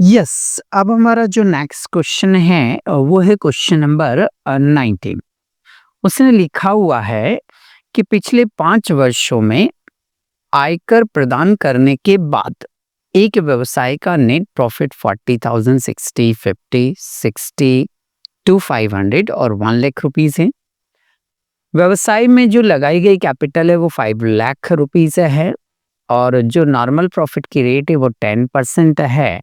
Yes. अब हमारा जो नेक्स्ट क्वेश्चन है वो है क्वेश्चन नंबर 19। उसने लिखा हुआ है कि पिछले 5 वर्षों में आयकर प्रदान करने के बाद एक व्यवसाय का नेट प्रॉफिट 40,000, 60, 50, 60 टू 500 और 1 लाख रुपीज है। व्यवसाय में जो लगाई गई कैपिटल है वो 5 लाख रुपीज है और जो नॉर्मल प्रॉफिट की रेट है वो 10% है।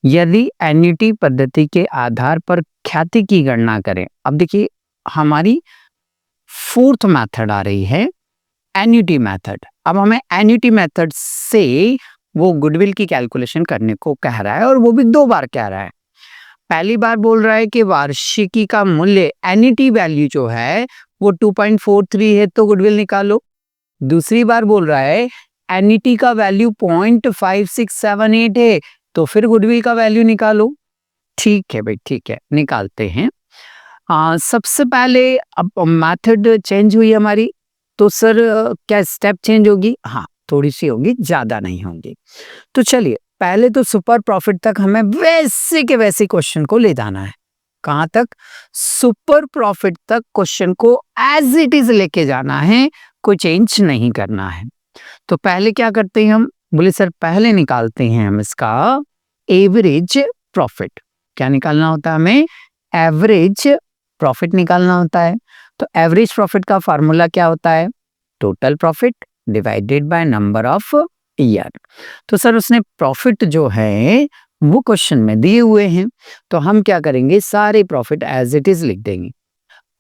यदि एन्युटी पद्धति के आधार पर ख्याति की गणना करें, अब देखिए हमारी फोर्थ मेथड आ रही है एन्युटी मेथड। अब हमें एन्युटी मेथड से वो गुडविल की कैलकुलेशन करने को कह रहा है और वो भी 2 बार कह रहा है। पहली बार बोल रहा है कि वार्षिकी का मूल्य एन्युटी वैल्यू जो है वो 2.43 है तो गुडविल निकालो। दूसरी बार बोल रहा है एन्युटी का वैल्यू 0.5678 है तो फिर गुडविल का वैल्यू निकालो। ठीक है भाई, ठीक है, निकालते हैं। सबसे पहले अब मेथड चेंज हुई हमारी, तो सर क्या स्टेप चेंज होगी? हाँ, थोड़ी सी होगी, ज्यादा नहीं होगी। तो चलिए पहले तो सुपर प्रॉफिट तक हमें वैसे के वैसे क्वेश्चन को ले जाना है। कहां तक? सुपर प्रॉफिट तक क्वेश्चन को एज इट इज लेके जाना है, कोई चेंज नहीं करना है। तो पहले क्या करते हैं हम? बोले सर पहले निकालते हैं हम इसका एवरेज प्रॉफिट। क्या निकालना होता है हमें? एवरेज प्रॉफिट निकालना होता है। तो एवरेज प्रॉफिट का फार्मूला क्या होता है? Total profit divided by number of year. तो सर उसने प्रॉफिट जो है वो क्वेश्चन में दिए हुए हैं, तो हम क्या करेंगे? सारे प्रॉफिट एज इट इज लिख देंगे।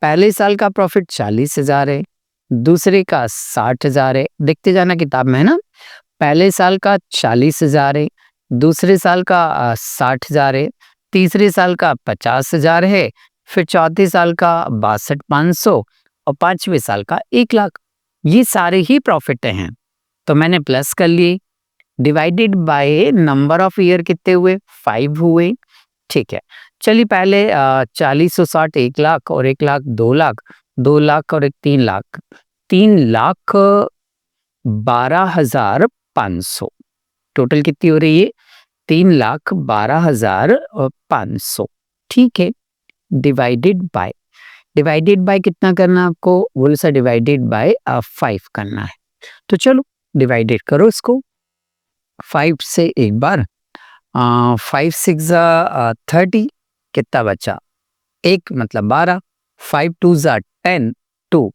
पहले साल का प्रॉफिट 40,000 है, दूसरे का 60,000 है। देखते जाना किताब में, है ना। पहले साल का 40,000 है, दूसरे साल का 60,000 है, तीसरे साल का 50,000 है, फिर चौथे साल का 62,500 और पांचवें साल का 1 लाख। ये सारे ही प्रॉफिट हैं, तो मैंने प्लस कर लिए। Divided by number of year कितने हुए? 5 हुए। ठीक है, चलिए पहले 40 और 60 1 लाख और 1 लाख 2 लाख, 2 लाख और 3 लाख, 3 लाख 12,500। टोटल कितनी हो रही है? 3,12,500। ठीक है, डिवाइडेड बाय कितना करना है आपको? बोले सर डिवाइडेड बाय 5 करना है। तो चलो डिवाइडेड करो इसको 5 से एक बार। 5 6 30, कितना बचा? 1 मतलब 12, 5 2 10, 2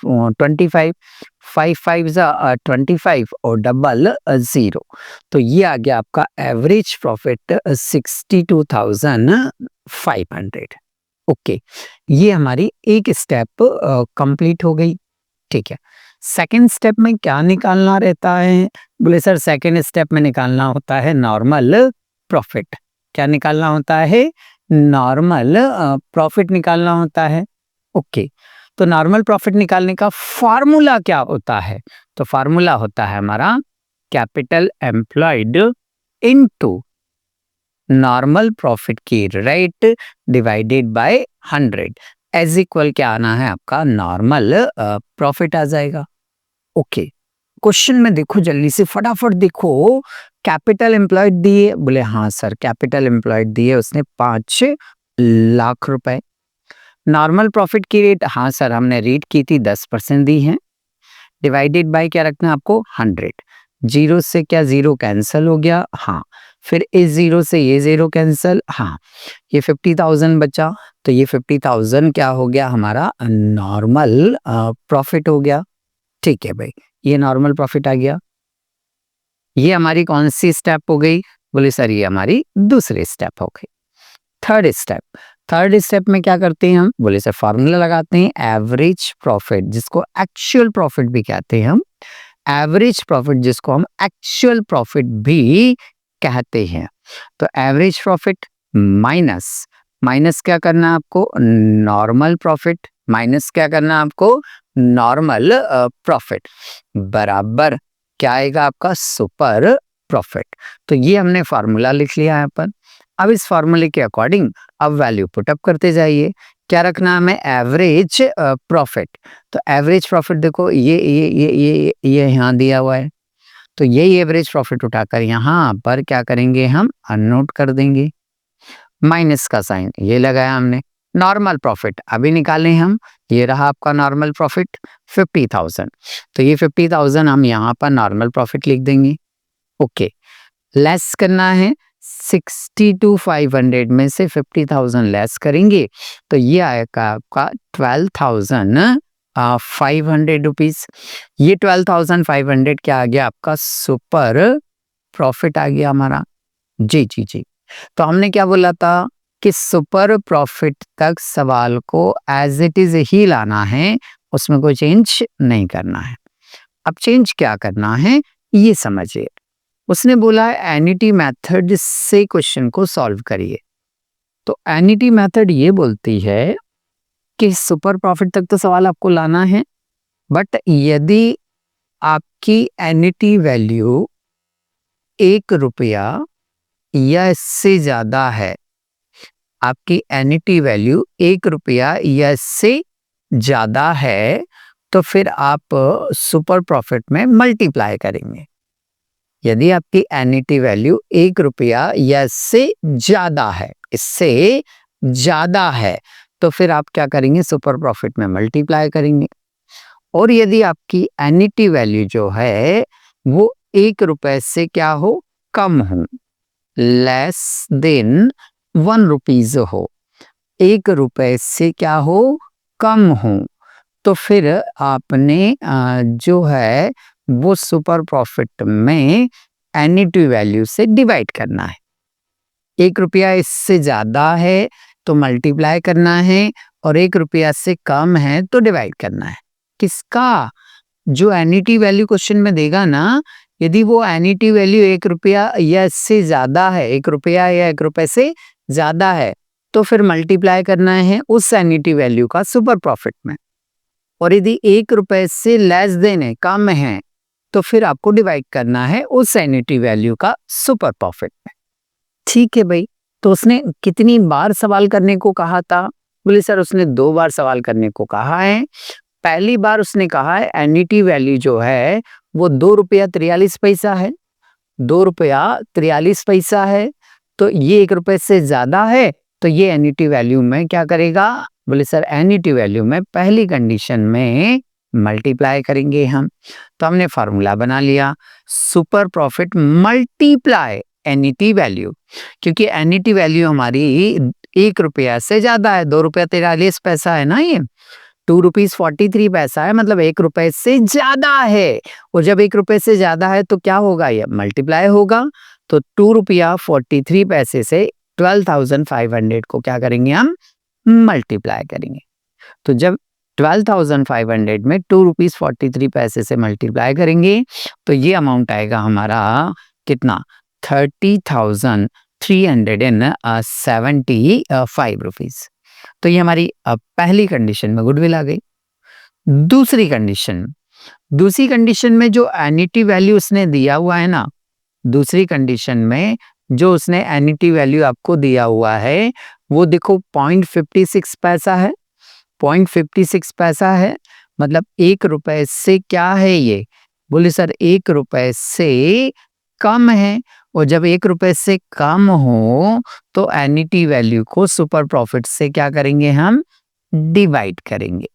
25, 5 5 25 और डबल 0। तो ये आ गया आपका एवरेज प्रॉफिट 62,500। ओके, ये हमारी एक स्टेप कंप्लीट हो गई। ठीक है, सेकंड स्टेप में क्या निकालना रहता है? बोले सर सेकंड स्टेप में निकालना होता है नॉर्मल प्रॉफिट। क्या निकालना होता है? नॉर्मल प्रॉफिट निकालना होता है। ओके, तो नॉर्मल प्रॉफिट निकालने का फॉर्मूला क्या होता है? तो फॉर्मूला होता है हमारा capital employed into normal profit की rate divided by 100 as equal क्या आना है? आपका नॉर्मल प्रॉफिट आ जाएगा। ओके, क्वेश्चन में देखो, जल्दी से फटाफट देखो। कैपिटल एम्प्लॉयड दिए? बोले हाँ सर कैपिटल एम्प्लॉयड दिए उसने 5 लाख रुपए। नॉर्मल प्रॉफिट की रेट? हाँ सर हमने रेट की थी 10% दी है। डिवाइडेड बाय क्या रखना है आपको? 100। जीरो से क्या जीरो कैंसिल हो गया? हाँ। फिर इस जीरो से ये जीरो कैंसिल? हाँ। ये 50,000 बचा, तो ये 50,000 क्या हो गया? हमारा नॉर्मल प्रॉफिट हो गया। ठीक है भाई, ये नॉर्मल प्रॉफिट आ गया। ये हमारी कौन सी स्टेप हो गई? बोले सर ये हमारी दूसरी स्टेप हो गई। थर्ड स्टेप में क्या करते हैं हम? बोले सर फॉर्मूला लगाते हैं एवरेज प्रॉफिट, जिसको एक्चुअल प्रॉफिट भी कहते हैं हम। एवरेज प्रॉफिट जिसको हम एक्चुअल प्रॉफिट भी कहते हैं। तो एवरेज प्रॉफिट माइनस माइनस क्या करना है आपको? नॉर्मल प्रॉफिट माइनस क्या करना है आपको? नॉर्मल प्रॉफिट बराबर क्या आएगा आपका? Super profit. तो ये हमने फॉर्मूला लिख लिया है अपन। अब इस फॉर्मूले के अकॉर्डिंग अब वैल्यू पुटअप करते जाइए। क्या रखना है हमें? Average profit. तो एवरेज प्रॉफिट देखो ये यहाँ दिया हुआ है, तो यही एवरेज प्रॉफिट उठाकर यहाँ पर क्या करेंगे, हम नोट कर देंगे। माइनस का साइन ये लगाया हमने। नॉर्मल प्रॉफिट अभी निकालें हम, ये रहा आपका नॉर्मल प्रॉफिट 50,000। तो ये 50,000 हम यहाँ पर नॉर्मल प्रॉफिट लिख देंगे। ओके, लेस करना है 62,500 में से 50,000 लेस करेंगे तो ये आएगा आपका 12,500 रुपीज। ये 12,500 क्या आ गया आपका, सुपर प्रॉफिट आ गया हमारा। जी जी जी, तो हमने क्या बोला था कि सुपर प्रॉफिट तक सवाल को एज इट इज ही लाना है, उसमें कोई चेंज नहीं करना है। अब चेंज क्या करना है ये समझिए। उसने बोला एनिटी मेथड से क्वेश्चन को सॉल्व करिए। तो एनिटी मेथड ये बोलती है कि सुपर प्रॉफिट तक तो सवाल आपको लाना है, बट यदि आपकी एनिटी वैल्यू 1 रुपया या इससे ज्यादा है, आपकी एनिटी वैल्यू 1 रुपया या इससे ज्यादा है, तो फिर आप सुपर प्रॉफिट में मल्टीप्लाई करेंगे। यदि आपकी एनिटी वैल्यू 1 रुपया या इससे ज्यादा है, इससे ज्यादा है, तो फिर आप क्या करेंगे, सुपर प्रॉफिट में मल्टीप्लाई करेंगे। और यदि आपकी एनिटी वैल्यू जो है वो 1 रुपए से क्या हो, कम हो, लेस देन 1 रुपीज हो, 1 रुपए से क्या हो, कम हो, तो फिर आपने जो है वो सुपर प्रॉफिट में एनिटी वैल्यू से डिवाइड करना है। 1 रुपया इससे ज्यादा है तो मल्टीप्लाई करना है, और 1 रुपया से कम है तो डिवाइड करना है। किसका, जो एनिटी वैल्यू क्वेश्चन में देगा ना, यदि वो एनिटी वैल्यू 1 रुपया या इससे ज्यादा है, 1 रुपया या 1 रुपए से ज्यादा है, तो फिर मल्टीप्लाई करना है उस एनिटी वैल्यू का सुपर प्रॉफिट में। और यदि 1 रुपए से लेस देन है, कम है, तो फिर आपको डिवाइड करना है उस एनिटी वैल्यू का सुपर प्रॉफिट में। ठीक है भाई, तो उसने कितनी बार सवाल करने को कहा था? बोले सर उसने 2 बार सवाल करने को कहा है। पहली बार उसने कहा है एनिटी वैल्यू जो है वो 2 रुपया 43 पैसा है, 2 रुपया 43 पैसा है, तो ये 1 रुपए से ज्यादा है, तो ये एनिटी वैल्यू में क्या करेगा? बोले सर एनिटी वैल्यू में पहली कंडीशन में मल्टीप्लाई करेंगे हम। तो हमने फार्मूला बना लिया, super profit multiply annuity value, क्योंकि एनिटी वैल्यू हमारी 1 रुपया से ज्यादा है, 2 रुपया 43 पैसा है ना, ये 2 रुपीज 43 पैसा है, मतलब 1 रुपए से ज्यादा है। और जब 1 रुपए से ज्यादा है तो क्या होगा, ये मल्टीप्लाई होगा। तो 2 रुपया 43 पैसे से 12,500 को क्या करेंगे, हम मल्टीप्लाई करेंगे। तो जब 12,500 में 2 रुपीज 43 पैसे से मल्टीप्लाई करेंगे तो ये अमाउंट आएगा हमारा कितना, 30,375 रुपीज। तो ये हमारी पहली कंडीशन में गुडविल आ गई। दूसरी कंडीशन में जो एनिटी वैल्यू उसने दिया हुआ है ना, दूसरी कंडीशन में जो उसने एनिटी वैल्यू आपको दिया हुआ है वो देखो 0.56 पैसा है, 0.56 पैसा है, मतलब 1 रुपए से क्या है ये, बोले सर 1 रुपए से कम है। और जब 1 रुपए से कम हो तो एनिटी वैल्यू को सुपर प्रॉफिट से क्या करेंगे, हम डिवाइड करेंगे।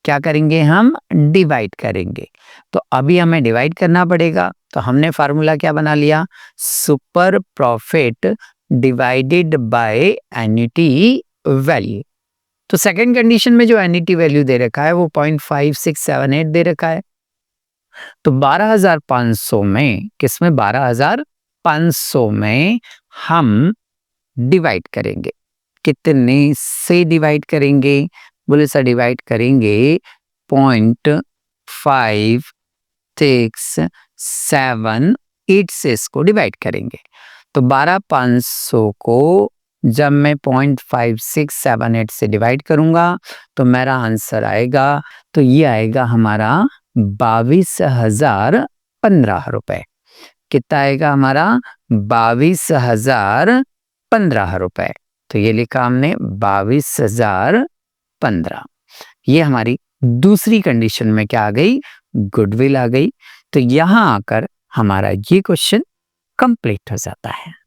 क्या करेंगे, हम डिवाइड करेंगे। तो अभी हमें डिवाइड करना पड़ेगा, तो हमने फार्मूला क्या बना लिया, super profit divided by annuity value. तो सेकंड कंडीशन में जो एनिटी वैल्यू दे रखा है वो 0.5678 दे रखा है। तो 12,500 में, किसमें, 12,500 में हम डिवाइड करेंगे। कितने से डिवाइड करेंगे, बोले सर डिवाइड करेंगे 0.5678 से इसको डिवाइड करेंगे। तो 12,500 को जब मैं 0.5678 से डिवाइड करूंगा तो मेरा आंसर आएगा, तो ये आएगा हमारा 22,015 रुपए। कितना आएगा हमारा, 22,015 रुपए। तो ये लिखा हमने 22,015। ये हमारी दूसरी कंडीशन में क्या आ गई, गुडविल आ गई। तो यहां आकर हमारा ये क्वेश्चन कंप्लीट हो जाता है।